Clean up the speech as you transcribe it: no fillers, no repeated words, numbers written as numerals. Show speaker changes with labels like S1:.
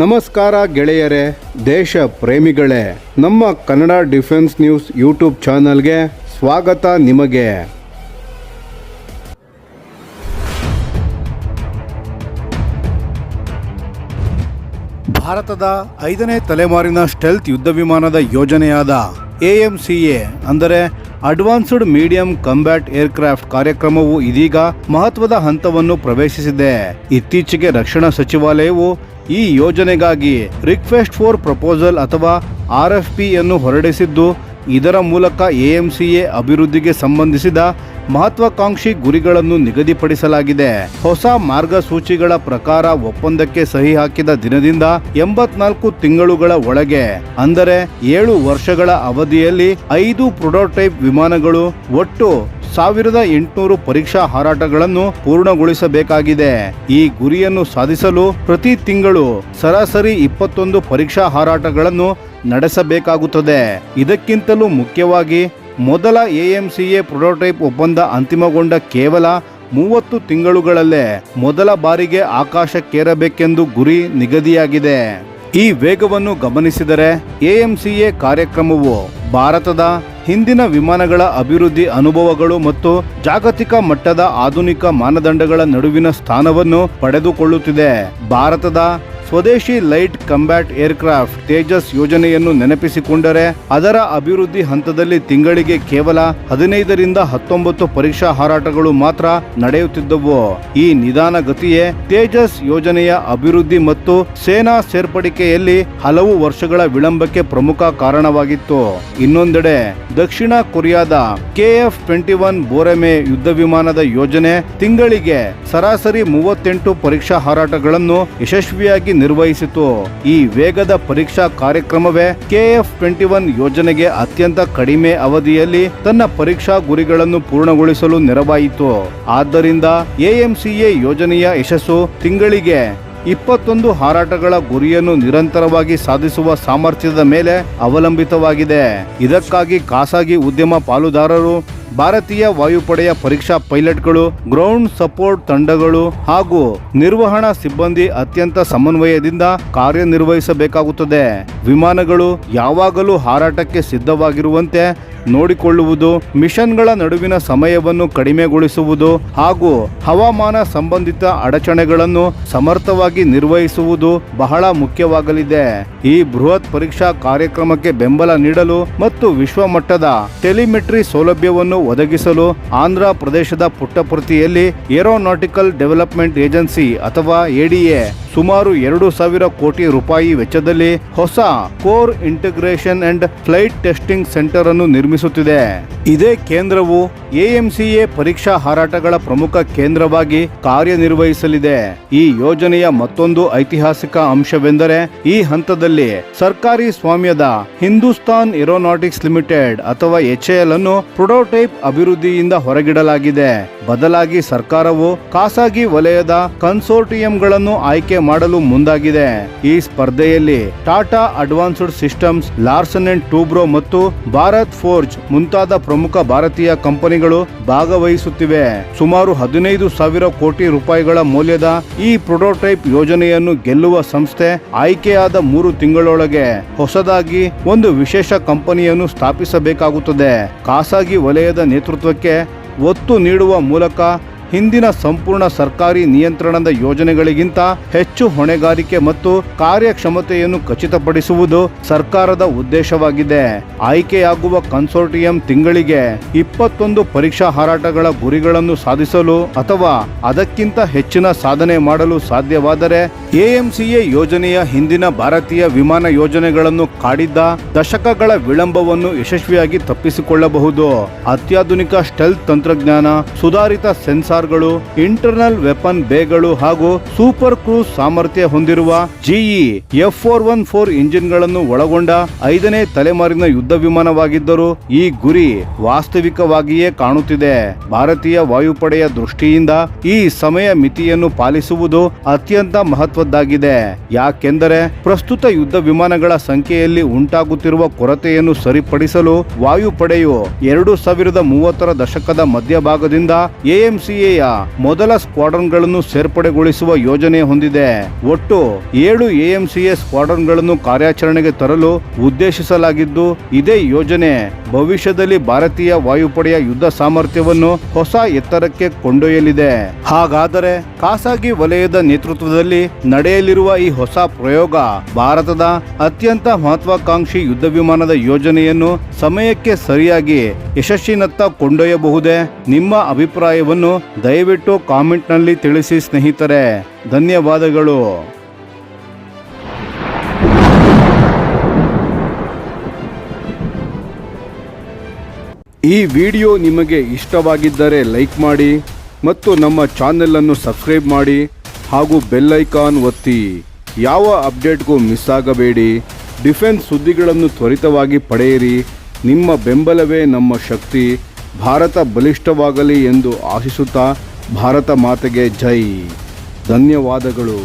S1: ನಮಸ್ಕಾರ ಗೆಳೆಯರೇ, ದೇಶ ಪ್ರೇಮಿಗಳೇ, ನಮ್ಮ ಕನ್ನಡ ಡಿಫೆನ್ಸ್ ನ್ಯೂಸ್ ಯೂಟ್ಯೂಬ್ ಚಾನಲ್ಗೆ ಸ್ವಾಗತ ನಿಮಗೆ. ಭಾರತದ 5ನೇ ತಲೆಮಾರಿನ ಸ್ಟೆಲ್ತ್ ಯುದ್ಧ ವಿಮಾನದ ಯೋಜನೆಯಾದ AMCA ಅಂದರೆ ಅಡ್ವಾನ್ಸ್ಡ್ ಮೀಡಿಯಂ ಕಂಬ್ಯಾಟ್ ಏರ್ಕ್ರಾಫ್ಟ್ ಕಾರ್ಯಕ್ರಮವು ಇದೀಗ ಮಹತ್ವದ ಹಂತವನ್ನು ಪ್ರವೇಶಿಸಿದೆ. ಇತ್ತೀಚೆಗೆ ರಕ್ಷಣಾ ಸಚಿವಾಲಯವು ಈ ಯೋಜನೆಗಾಗಿ ರಿಕ್ವೆಸ್ಟ್ ಫಾರ್ ಪ್ರಪೋಸಲ್ ಅಥವಾ RFP ಯನ್ನು ಹೊರಡಿಸಿದ್ದು, ಇದರ ಮೂಲಕ AMCA ಅಭಿವೃದ್ಧಿಗೆ ಸಂಬಂಧಿಸಿದ ಮಹತ್ವಾಕಾಂಕ್ಷಿ ಗುರಿಗಳನ್ನು ನಿಗದಿಪಡಿಸಲಾಗಿದೆ. ಹೊಸ ಮಾರ್ಗಸೂಚಿಗಳ ಪ್ರಕಾರ ಒಪ್ಪಂದಕ್ಕೆ ಸಹಿ ಹಾಕಿದ ದಿನದಿಂದ 84 ತಿಂಗಳುಗಳ ಒಳಗೆ ಅಂದರೆ 7 ವರ್ಷಗಳ ಅವಧಿಯಲ್ಲಿ 5 ಪ್ರೊಟೋಟೈಪ್ ವಿಮಾನಗಳು ಒಟ್ಟು 1800 ಪರೀಕ್ಷಾ ಹಾರಾಟಗಳನ್ನು ಪೂರ್ಣಗೊಳಿಸಬೇಕಾಗಿದೆ. ಈ ಗುರಿಯನ್ನು ಸಾಧಿಸಲು ಪ್ರತಿ ತಿಂಗಳು ಸರಾಸರಿ 21 ಪರೀಕ್ಷಾ ಹಾರಾಟಗಳನ್ನು ನಡೆಸಬೇಕಾಗುತ್ತದೆ. ಇದಕ್ಕಿಂತಲೂ ಮುಖ್ಯವಾಗಿ ಮೊದಲ AMCA ಪ್ರೊಟೋಟೈಪ್ ಒಪ್ಪಂದ ಅಂತಿಮಗೊಂಡ ಕೇವಲ 30 ತಿಂಗಳುಗಳಲ್ಲೇ ಮೊದಲ ಬಾರಿಗೆ ಆಕಾಶಕ್ಕೇರಬೇಕೆಂದು ಗುರಿ ನಿಗದಿಯಾಗಿದೆ. ಈ ವೇಗವನ್ನು ಗಮನಿಸಿದರೆ AMCA ಕಾರ್ಯಕ್ರಮವು ಭಾರತದ ಹಿಂದಿನ ವಿಮಾನಗಳ ಅಭಿವೃದ್ಧಿ ಅನುಭವಗಳು ಮತ್ತು ಜಾಗತಿಕ ಮಟ್ಟದ ಆಧುನಿಕ ಮಾನದಂಡಗಳ ನಡುವಿನ ಸ್ಥಾನವನ್ನು ಪಡೆದುಕೊಳ್ಳುತ್ತಿದೆ. ಭಾರತದ ಸ್ವದೇಶಿ ಲೈಟ್ ಕಂಬ್ಯಾಟ್ ಏರ್ಕ್ರಾಫ್ಟ್ ತೇಜಸ್ ಯೋಜನೆಯನ್ನು ನೆನಪಿಸಿಕೊಂಡರೆ ಅದರ ಅಭಿವೃದ್ಧಿ ಹಂತದಲ್ಲಿ ತಿಂಗಳಿಗೆ ಕೇವಲ 15 ರಿಂದ 19 ಪರೀಕ್ಷಾ ಹಾರಾಟಗಳು ಮಾತ್ರ ನಡೆಯುತ್ತಿದ್ದವು. ಈ ನಿಧಾನ ಗತಿಯೇ ತೇಜಸ್ ಯೋಜನೆಯ ಅಭಿವೃದ್ಧಿ ಮತ್ತು ಸೇನಾ ಸೇರ್ಪಡಿಕೆಯಲ್ಲಿ ಹಲವು ವರ್ಷಗಳ ವಿಳಂಬಕ್ಕೆ ಪ್ರಮುಖ ಕಾರಣವಾಗಿತ್ತು. ಇನ್ನೊಂದೆಡೆ ದಕ್ಷಿಣ ಕೊರಿಯಾದ KF-21 ಬೋರೆಮೆ ಯುದ್ಧ ವಿಮಾನದ ಯೋಜನೆ ತಿಂಗಳಿಗೆ ಸರಾಸರಿ 38 ಪರೀಕ್ಷಾ ಹಾರಾಟಗಳನ್ನು ಯಶಸ್ವಿಯಾಗಿ ನಿರ್ವಹಿಸಿತು. ಈ ವೇಗದ ಪರೀಕ್ಷಾ ಕಾರ್ಯಕ್ರಮವೇ KF-21 ಯೋಜನೆಗೆ ಅತ್ಯಂತ ಕಡಿಮೆ ಅವಧಿಯಲ್ಲಿ ತನ್ನ ಪರೀಕ್ಷಾ ಗುರಿಗಳನ್ನು ಪೂರ್ಣಗೊಳಿಸಲು ನೆರವಾಯಿತು. ಆದ್ದರಿಂದ AMCA ಯೋಜನೆಯ ಯಶಸ್ಸು ತಿಂಗಳಿಗೆ 21 ಹಾರಾಟಗಳ ಗುರಿಯನ್ನು ನಿರಂತರವಾಗಿ ಸಾಧಿಸುವ ಸಾಮರ್ಥ್ಯದ ಮೇಲೆ ಅವಲಂಬಿತವಾಗಿದೆ. ಇದಕ್ಕಾಗಿ ಖಾಸಗಿ ಉದ್ಯಮ ಪಾಲುದಾರರು, ಭಾರತೀಯ ವಾಯುಪಡೆಯ ಪರೀಕ್ಷಾ ಪೈಲಟ್ಗಳು, ಗ್ರೌಂಡ್ ಸಪೋರ್ಟ್ ತಂಡಗಳು ಹಾಗೂ ನಿರ್ವಹಣಾ ಸಿಬ್ಬಂದಿ ಅತ್ಯಂತ ಸಮನ್ವಯದಿಂದ ಕಾರ್ಯನಿರ್ವಹಿಸಬೇಕಾಗುತ್ತದೆ. ವಿಮಾನಗಳು ಯಾವಾಗಲೂ ಹಾರಾಟಕ್ಕೆ ಸಿದ್ಧವಾಗಿರುವಂತೆ ನೋಡಿಕೊಳ್ಳುವುದು, ಮಿಷನ್ಗಳ ನಡುವಿನ ಸಮಯವನ್ನು ಕಡಿಮೆಗೊಳಿಸುವುದು ಹಾಗೂ ಹವಾಮಾನ ಸಂಬಂಧಿತ ಅಡಚಣೆಗಳನ್ನು ಸಮರ್ಥವಾಗಿ ನಿರ್ವಹಿಸುವುದು ಬಹಳ ಮುಖ್ಯವಾಗಲಿದೆ. ಈ ಬೃಹತ್ ಪರೀಕ್ಷಾ ಕಾರ್ಯಕ್ರಮಕ್ಕೆ ಬೆಂಬಲ ನೀಡಲು ಮತ್ತು ವಿಶ್ವಮಟ್ಟದ ಟೆಲಿಮೆಟ್ರಿ ಸೌಲಭ್ಯವನ್ನು ಒದಗಿಸಲು ಆಂಧ್ರ ಪ್ರದೇಶದ ಪುಟ್ಟಪರ್ತಿಯಲ್ಲಿ ಏರೋನಾಟಿಕಲ್ ಡೆವಲಪ್ಮೆಂಟ್ ಏಜೆನ್ಸಿ ಅಥವಾ ADA ಸುಮಾರು 2,000 ಕೋಟಿ ರೂಪಾಯಿ ವೆಚ್ಚದಲ್ಲಿ ಹೊಸ core integration and flight testing centre ಅನ್ನು ನಿರ್ಮಿಸುತ್ತಿದೆ. ಇದೇ ಕೇಂದ್ರವು AMCA ಪರೀಕ್ಷಾ ಹಾರಾಟಗಳ ಪ್ರಮುಖ ಕೇಂದ್ರವಾಗಿ ಕಾರ್ಯನಿರ್ವಹಿಸಲಿದೆ. ಈ ಯೋಜನೆಯ ಮತ್ತೊಂದು ಐತಿಹಾಸಿಕ ಅಂಶವೆಂದರೆ ಈ ಹಂತದಲ್ಲಿ ಸರ್ಕಾರಿ ಸ್ವಾಮ್ಯದ ಹಿಂದೂಸ್ತಾನ್ ಏರೋನಾಟಿಕ್ಸ್ ಲಿಮಿಟೆಡ್ ಅಥವಾ HAL ಅನ್ನು ಪ್ರೊಟೋಟೈಪ್ ಅಭಿವೃದ್ಧಿಯಿಂದ ಹೊರಗಿಡಲಾಗಿದೆ. ಬದಲಾಗಿ ಸರ್ಕಾರವು ಖಾಸಗಿ ವಲಯದ ಕನ್ಸೋರ್ಟಿಯಂಗಳನ್ನು ಆಯ್ಕೆ ಮಾಡಲು ಮುಂದಾಗಿದೆ. ಈ ಸ್ಪರ್ಧೆಯಲ್ಲಿ Tata Advanced Systems, Larsen and Toubro ಮತ್ತು ಭಾರತ್ ಫೋರ್ಜ್ ಮುಂತಾದ ಪ್ರಮುಖ ಭಾರತೀಯ ಕಂಪನಿಗಳು ಭಾಗವಹಿಸುತ್ತಿವೆ. ಸುಮಾರು 15,000 ಕೋಟಿ ರೂಪಾಯಿಗಳ ಮೌಲ್ಯದ ಈ ಪ್ರೊಟೋಟೈಪ್ ಯೋಜನೆಯನ್ನು ಗೆಲ್ಲುವ ಸಂಸ್ಥೆ ಆಯ್ಕೆಯಾದ 3 ತಿಂಗಳೊಳಗೆ ಹೊಸದಾಗಿ ಒಂದು ವಿಶೇಷ ಕಂಪನಿಯನ್ನು ಸ್ಥಾಪಿಸಬೇಕಾಗುತ್ತದೆ. ಖಾಸಗಿ ವಲಯದ ನೇತೃತ್ವಕ್ಕೆ ಒತ್ತು ನೀಡುವ ಮೂಲಕ ಹಿಂದಿನ ಸಂಪೂರ್ಣ ಸರ್ಕಾರಿ ನಿಯಂತ್ರಣದ ಯೋಜನೆಗಳಿಗಿಂತ ಹೆಚ್ಚು ಹೊಣೆಗಾರಿಕೆ ಮತ್ತು ಕಾರ್ಯಕ್ಷಮತೆಯನ್ನು ಖಚಿತಪಡಿಸುವುದು ಸರ್ಕಾರದ ಉದ್ದೇಶವಾಗಿದೆ. ಆಯ್ಕೆಯಾಗುವ ಕನ್ಸೋರ್ಟಿಯಂ ತಿಂಗಳಿಗೆ 21 ಪರೀಕ್ಷಾ ಹಾರಾಟಗಳ ಗುರಿಗಳನ್ನು ಸಾಧಿಸಲು ಅಥವಾ ಅದಕ್ಕಿಂತ ಹೆಚ್ಚಿನ ಸಾಧನೆ ಮಾಡಲು ಸಾಧ್ಯವಾದರೆ AMCA ಯೋಜನೆಯ ಹಿಂದಿನ ಭಾರತೀಯ ವಿಮಾನ ಯೋಜನೆಗಳನ್ನು ಕಾಡಿದ್ದ ದಶಕಗಳ ವಿಳಂಬವನ್ನು ಯಶಸ್ವಿಯಾಗಿ ತಪ್ಪಿಸಿಕೊಳ್ಳಬಹುದು. ಅತ್ಯಾಧುನಿಕ ಸ್ಟೆಲ್ತ್ ತಂತ್ರಜ್ಞಾನ, ಸುಧಾರಿತ ಸೆನ್ಸಾರ್, ಇಂಟರ್ನಲ್ ವೆಪನ್ ಬೇಗಳು ಹಾಗೂ ಸೂಪರ್ ಕ್ರೂಸ್ ಸಾಮರ್ಥ್ಯ ಹೊಂದಿರುವ GE F414 ಇಂಜಿನ್ಗಳನ್ನು ಒಳಗೊಂಡ 5ನೇ ತಲೆಮಾರಿನ ಯುದ್ಧ ವಿಮಾನವಾಗಿದ್ದರೂ ಈ ಗುರಿ ವಾಸ್ತವಿಕವಾಗಿಯೇ ಕಾಣುತ್ತಿದೆ. ಭಾರತೀಯ ವಾಯುಪಡೆಯ ದೃಷ್ಟಿಯಿಂದ ಈ ಸಮಯ ಮಿತಿಯನ್ನು ಪಾಲಿಸುವುದು ಅತ್ಯಂತ ಮಹತ್ವದ ಮಹತ್ವದ್ದಾಗಿದೆ. ಯಾಕೆಂದರೆ ಪ್ರಸ್ತುತ ಯುದ್ಧ ವಿಮಾನಗಳ ಸಂಖ್ಯೆಯಲ್ಲಿ ಉಂಟಾಗುತ್ತಿರುವ ಕೊರತೆಯನ್ನು ಸರಿಪಡಿಸಲು ವಾಯುಪಡೆಯು 2030ರ ದಶಕದ ಮಧ್ಯಭಾಗದಿಂದ AMCAಯ ಮೊದಲ ಸ್ಕ್ವಾಡ್ರನ್ಗಳನ್ನು ಸೇರ್ಪಡೆಗೊಳಿಸುವ ಯೋಜನೆ ಹೊಂದಿದೆ. ಒಟ್ಟು 7 AMCA ಸ್ಕ್ವಾಡ್ರನ್ಗಳನ್ನು ಕಾರ್ಯಾಚರಣೆಗೆ ತರಲು ಉದ್ದೇಶಿಸಲಾಗಿದ್ದು, ಇದೇ ಯೋಜನೆ ಭವಿಷ್ಯದಲ್ಲಿ ಭಾರತೀಯ ವಾಯುಪಡೆಯ ಯುದ್ಧ ಸಾಮರ್ಥ್ಯವನ್ನು ಹೊಸ ಎತ್ತರಕ್ಕೆ ಕೊಂಡೊಯ್ಯಲಿದೆ. ಹಾಗಾದರೆ ಖಾಸಗಿ ವಲಯದ ನೇತೃತ್ವದಲ್ಲಿ ನಡೆಯಲಿರುವ ಈ ಹೊಸ ಪ್ರಯೋಗ ಭಾರತದ ಅತ್ಯಂತ ಮಹತ್ವಾಕಾಂಕ್ಷಿ ಯುದ್ಧ ವಿಮಾನದ ಯೋಜನೆಯನ್ನು ಸಮಯಕ್ಕೆ ಸರಿಯಾಗಿ ಯಶಸ್ಸಿನತ್ತ ಕೊಂಡೊಯ್ಯಬಹುದೇ? ನಿಮ್ಮ ಅಭಿಪ್ರಾಯವನ್ನು ದಯವಿಟ್ಟು ಕಾಮೆಂಟ್ನಲ್ಲಿ ತಿಳಿಸಿ ಸ್ನೇಹಿತರೆ. ಧನ್ಯವಾದಗಳು. ಈ ವಿಡಿಯೋ ನಿಮಗೆ ಇಷ್ಟವಾಗಿದ್ದರೆ ಲೈಕ್ ಮಾಡಿ ಮತ್ತು ನಮ್ಮ ಚಾನೆಲ್ ಅನ್ನು ಸಬ್ಸ್ಕ್ರೈಬ್ ಮಾಡಿ ಹಾಗೂ ಬೆಲ್ ಐಕಾನ್ ಒತ್ತಿ. ಯಾವ ಅಪ್ಡೇಟ್ಗೂ ಮಿಸ್ ಆಗಬೇಡಿ. ಡಿಫೆನ್ಸ್ ಸುದ್ದಿಗಳನ್ನು ತ್ವರಿತವಾಗಿ ಪಡೆಯಿರಿ. ನಿಮ್ಮ ಬೆಂಬಲವೇ ನಮ್ಮ ಶಕ್ತಿ. ಭಾರತ ಬಲಿಷ್ಠವಾಗಲಿ ಎಂದು ಆಶಿಸುತ್ತಾ ಭಾರತ ಮಾತೆಗೆ ಜೈ. ಧನ್ಯವಾದಗಳು.